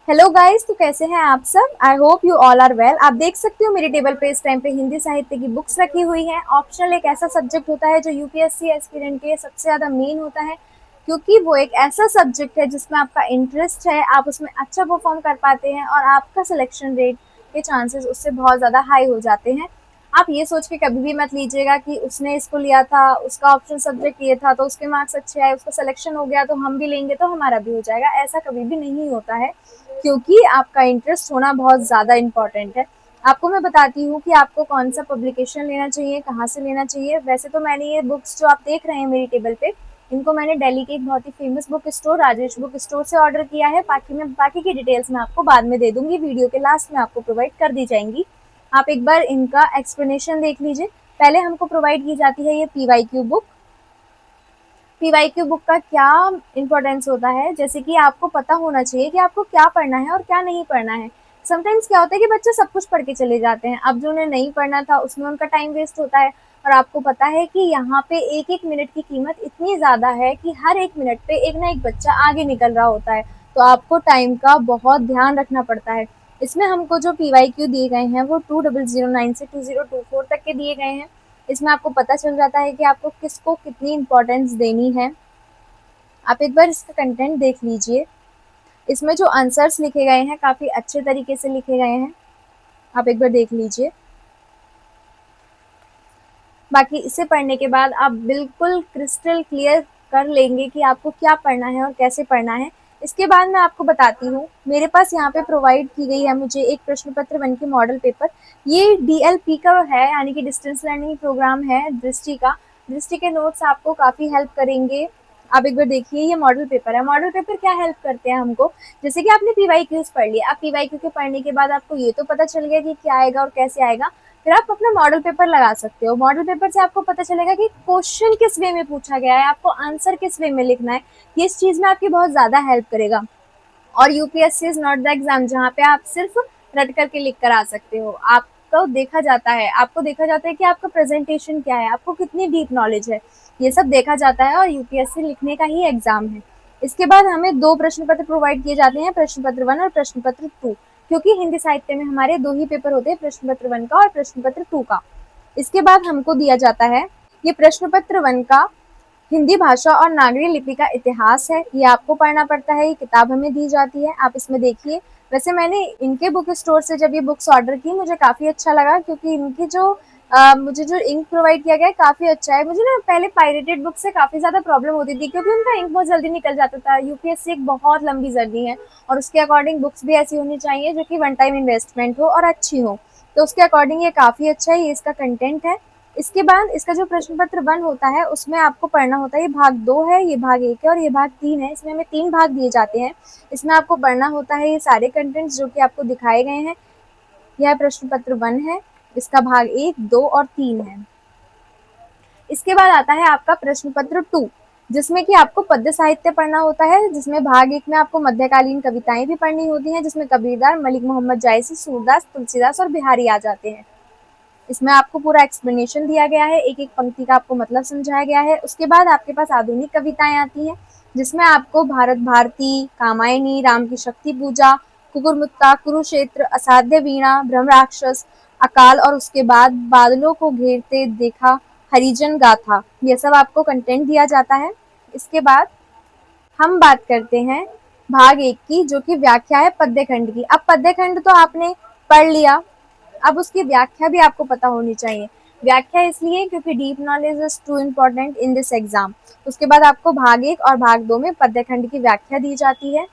Hello guys, तो कैसे हैं आप सब। I hope you all are well. आप देख सकते हो मेरे टेबल पे इस टाइम पे हिंदी साहित्य की बुक्स रखी हुई हैं। ऑप्शनल एक ऐसा सब्जेक्ट होता है जो यूपीएससी एस्पिरेंट के लिए सबसे ज़्यादा मेन होता है, क्योंकि वो एक ऐसा सब्जेक्ट है जिसमें आपका इंटरेस्ट है, आप उसमें अच्छा परफॉर्म कर पाते हैं और आपका सिलेक्शन रेट के चांसेस उससे बहुत ज़्यादा हाई हो जाते हैं। आप ये सोच के कभी भी मत लीजिएगा कि उसने इसको लिया था, उसका ऑप्शन सब्जेक्ट ये था तो उसके मार्क्स अच्छे आए, उसका सिलेक्शन हो गया तो हम भी लेंगे तो हमारा भी हो जाएगा। ऐसा कभी भी नहीं होता है, क्योंकि आपका इंटरेस्ट होना बहुत ज़्यादा इम्पॉर्टेंट है। आपको मैं बताती हूँ कि आपको कौन सा पब्लिकेशन लेना चाहिए, कहाँ से लेना चाहिए। वैसे तो मैंने ये बुक्स जो आप देख रहे हैं मेरी टेबल पे, इनको मैंने दिल्ली के एक बहुत ही famous book store Rajesh book store से ऑर्डर किया है। बाकी की डिटेल्स मैं आपको बाद में दे दूंगी, वीडियो के लास्ट में आपको प्रोवाइड कर दी जाएंगी। आप एक बार इनका एक्सप्लेनेशन देख लीजिए। पहले हमको प्रोवाइड की जाती है ये पीवाईक्यू बुक। पीवाईक्यू बुक का क्या इंपॉर्टेंस होता है, जैसे कि आपको पता होना चाहिए कि आपको क्या पढ़ना है और क्या नहीं पढ़ना है। समटाइम्स क्या होता है कि बच्चे सब कुछ पढ़ के चले जाते हैं, अब जो उन्हें नहीं पढ़ना था उसमें उनका टाइम वेस्ट होता है। और आपको पता है कि यहाँ पे एक एक मिनट की कीमत इतनी ज़्यादा है कि हर एक मिनट पे एक ना एक बच्चा आगे निकल रहा होता है, तो आपको टाइम का बहुत ध्यान रखना पड़ता है। इसमें हमको जो पीवाईक्यू दिए गए हैं वो 2009 से 2024 तक के दिए गए हैं। इसमें आपको पता चल जाता है कि आपको किसको कितनी इम्पोर्टेंस देनी है। आप एक बार इसका कंटेंट देख लीजिए। इसमें जो आंसर्स लिखे गए हैं काफ़ी अच्छे तरीके से लिखे गए हैं, आप एक बार देख लीजिए। बाकी इसे पढ़ने के बाद आप बिल्कुल क्रिस्टल क्लियर कर लेंगे कि आपको क्या पढ़ना है और कैसे पढ़ना है। इसके बाद मैं आपको बताती हूँ, मेरे पास यहाँ पे प्रोवाइड की गई है मुझे एक प्रश्न पत्र 1 की मॉडल पेपर। ये डीएलपी का है, यानी कि डिस्टेंस लर्निंग प्रोग्राम है दृष्टि का। दृष्टि के नोट्स आपको काफ़ी हेल्प करेंगे। आप एक बार देखिए, ये मॉडल पेपर है। मॉडल पेपर क्या हेल्प करते हैं हमको, जैसे कि आपने पीवाईक्यूज पढ़ लिया, अब पीवाईक्यू के पढ़ने के बाद आपको ये तो पता चल गया कि क्या आएगा और कैसे आएगा। फिर आप अपना मॉडल पेपर लगा सकते हो। मॉडल पेपर से आपको पता चलेगा कि क्वेश्चन किस वे में पूछा गया है, आपको आंसर किस वे में लिखना है। ये इस चीज़ में आपकी बहुत ज़्यादा हेल्प करेगा। और UPSC is not the exam जहाँ पे आप सिर्फ रट करके लिख कर आ सकते हो। आपको देखा जाता है कि आपका प्रेजेंटेशन क्या है, आपको कितनी डीप नॉलेज है, ये सब देखा जाता है। और यूपीएससी लिखने का ही एग्जाम है। इसके बाद हमें 2 प्रश्न पत्र प्रोवाइड किए जाते हैं, प्रश्न पत्र 1 और प्रश्न पत्र 2, क्योंकि हिंदी साहित्य में हमारे 2 ही पेपर होते हैं, प्रश्न पत्र 1 का और प्रश्न पत्र 2 का। इसके बाद हमको दिया जाता है ये प्रश्न पत्र 1 का हिंदी भाषा और नागरी लिपि का इतिहास है। ये आपको पढ़ना पड़ता है, ये किताब हमें दी जाती है। आप इसमें देखिए, वैसे मैंने इनके बुक स्टोर से जब ये बुक्स ऑर्डर की मुझे काफ़ी अच्छा लगा, क्योंकि इनकी जो मुझे जो इंक प्रोवाइड किया गया है काफ़ी अच्छा है। मुझे ना पहले पायरेटेड बुक से काफ़ी ज़्यादा प्रॉब्लम होती थी, क्योंकि उनका इंक बहुत जल्दी निकल जाता था। यूपीएससी एक बहुत लंबी जर्नी है और उसके अकॉर्डिंग बुक्स भी ऐसी होनी चाहिए जो कि वन टाइम इन्वेस्टमेंट हो और अच्छी हो। तो उसके अकॉर्डिंग ये काफ़ी अच्छा है, ये इसका कंटेंट है। इसके बाद इसका जो प्रश्न पत्र 1 होता है उसमें आपको पढ़ना होता है, ये भाग 2 है, ये भाग 1 है और ये भाग 3 है। इसमें हमें 3 भाग दिए जाते हैं। इसमें आपको पढ़ना होता है ये सारे कंटेंट्स जो कि आपको दिखाए गए हैं। यह प्रश्न पत्र 1 है, इसका भाग 1, 2 और 3 है। इसके बाद आता है आपका प्रश्न पत्र 2, जिसमें कि आपको पद्य साहित्य पढ़ना होता है, जिसमें भाग 1 में आपको मध्यकालीन कविताएं भी पढ़नी होती हैं, जिसमें कबीरदास, मलिक मोहम्मद जायसी, सूरदास, तुलसीदास और बिहारी आ जाते हैं। इसमें आपको पूरा एक्सप्लेनेशन दिया गया है, एक एक पंक्ति का आपको मतलब समझाया गया है। उसके बाद आपके पास आधुनिक कविताएं आती हैं, जिसमें आपको भारत भारती, कामायनी, राम की शक्ति पूजा, कुकुरमुत्ता, कुरुक्षेत्र, असाध्य वीणा, ब्रह्म राक्षस, अकाल और उसके बाद बादलों को घेरते देखा, हरिजन गाथा, ये सब आपको कंटेंट दिया जाता है। इसके बाद हम बात करते हैं भाग 1 की, जो कि व्याख्या है पद्य खंड की। अब पद्य खंड तो आपने पढ़ लिया, अब उसकी व्याख्या भी आपको पता होनी चाहिए। व्याख्या इसलिए क्योंकि deep knowledge is too important in this exam. उसके बाद आपको भाग 1 और भाग 2 में पद्य खंड की व्याख्या दी जाती है।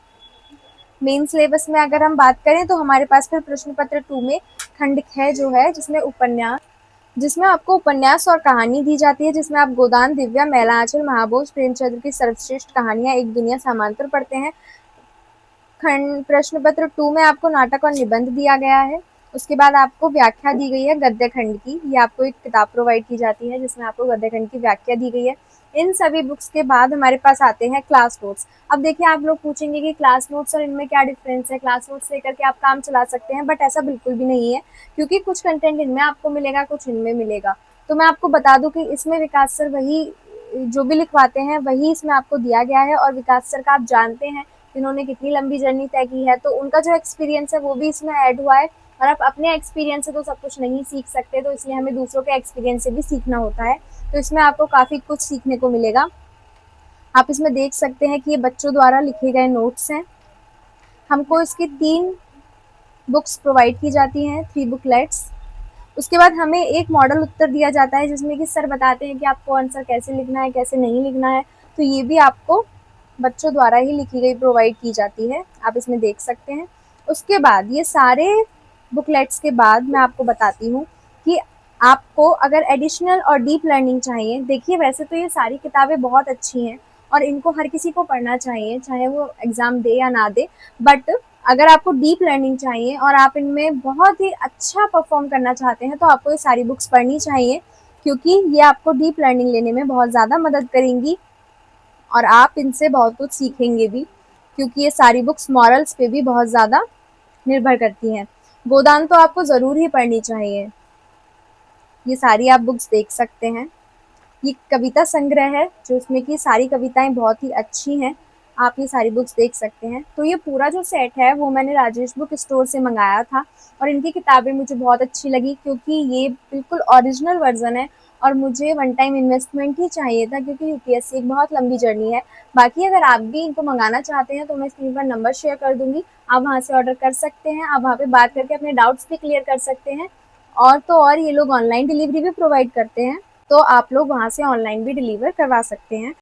मेन सिलेबस में अगर हम बात करें तो हमारे पास फिर प्रश्न पत्र 2 में खंड 6 जो है, जिसमें आपको उपन्यास और कहानी दी जाती है, जिसमें आप गोदान, दिव्या, मैला आंचल, महाभोज, प्रेमचंद्र की सर्वश्रेष्ठ कहानियां, एक दुनिया, समांतर पढ़ते हैं। खंड प्रश्न पत्र 2 में आपको नाटक और निबंध दिया गया है। उसके बाद आपको व्याख्या दी गई है गद्य खंड की। ये आपको एक किताब प्रोवाइड की जाती है जिसमें आपको गद्य खंड की व्याख्या दी गई है। इन सभी बुक्स के बाद हमारे पास आते हैं क्लास नोट्स। अब देखिए, आप लोग पूछेंगे कि क्लास नोट्स और इनमें क्या डिफरेंस है, क्लास नोट्स लेकर के आप काम चला सकते हैं, बट ऐसा बिल्कुल भी नहीं है, क्योंकि कुछ कंटेंट इनमें आपको मिलेगा, कुछ इनमें मिलेगा। तो मैं आपको बता दूं कि इसमें विकास सर वही जो भी लिखवाते हैं वही इसमें आपको दिया गया है, और विकास सर का आप जानते हैं जिन्होंने कितनी लंबी जर्नी तय की है, तो उनका जो एक्सपीरियंस है वो भी इसमें ऐड हुआ है। और आप अपने एक्सपीरियंस से तो सब कुछ नहीं सीख सकते, तो इसलिए हमें दूसरों के एक्सपीरियंस से भी सीखना होता है। तो इसमें आपको काफ़ी कुछ सीखने को मिलेगा। आप इसमें देख सकते हैं कि ये बच्चों द्वारा लिखे गए नोट्स हैं। हमको इसकी 3 बुक्स प्रोवाइड की जाती हैं, 3 बुकलेट्स। उसके बाद हमें एक मॉडल उत्तर दिया जाता है, जिसमें कि सर बताते हैं कि आपको आंसर कैसे लिखना है, कैसे नहीं लिखना है। तो ये भी आपको बच्चों द्वारा ही लिखी गई प्रोवाइड की जाती है, आप इसमें देख सकते हैं। उसके बाद ये सारे बुकलेट्स के बाद मैं आपको बताती हूँ कि आपको अगर एडिशनल और डीप लर्निंग चाहिए, देखिए वैसे तो ये सारी किताबें बहुत अच्छी हैं और इनको हर किसी को पढ़ना चाहिए, चाहे वो एग्ज़ाम दे या ना दे। बट अगर आपको डीप लर्निंग चाहिए और आप इनमें बहुत ही अच्छा परफॉर्म करना चाहते हैं, तो आपको ये सारी बुक्स पढ़नी चाहिए, क्योंकि ये आपको डीप लर्निंग लेने में बहुत ज़्यादा मदद करेंगी और आप इनसे बहुत कुछ सीखेंगे भी, क्योंकि ये सारी बुक्स मॉरल्स पे भी बहुत ज़्यादा निर्भर करती हैं। गोदान तो आपको ज़रूर ही पढ़नी चाहिए। ये सारी आप बुक्स देख सकते हैं। ये कविता संग्रह है, जो इसमें की सारी कविताएं बहुत ही अच्छी हैं। आप ये सारी बुक्स देख सकते हैं। तो ये पूरा जो सेट है वो मैंने राजेश बुक स्टोर से मंगाया था और इनकी किताबें मुझे बहुत अच्छी लगी, क्योंकि ये बिल्कुल ओरिजिनल वर्जन है और मुझे वन टाइम इन्वेस्टमेंट ही चाहिए था, क्योंकि यूपीएससी एक बहुत लंबी जर्नी है। बाकी अगर आप भी इनको मंगाना चाहते हैं तो मैं स्क्रीन पर नंबर शेयर कर दूंगी, आप वहाँ से ऑर्डर कर सकते हैं। आप वहाँ पे बात करके अपने डाउट्स भी क्लियर कर सकते हैं। और तो और ये लोग ऑनलाइन डिलीवरी भी प्रोवाइड करते हैं, तो आप लोग वहाँ से ऑनलाइन भी डिलीवर करवा सकते हैं।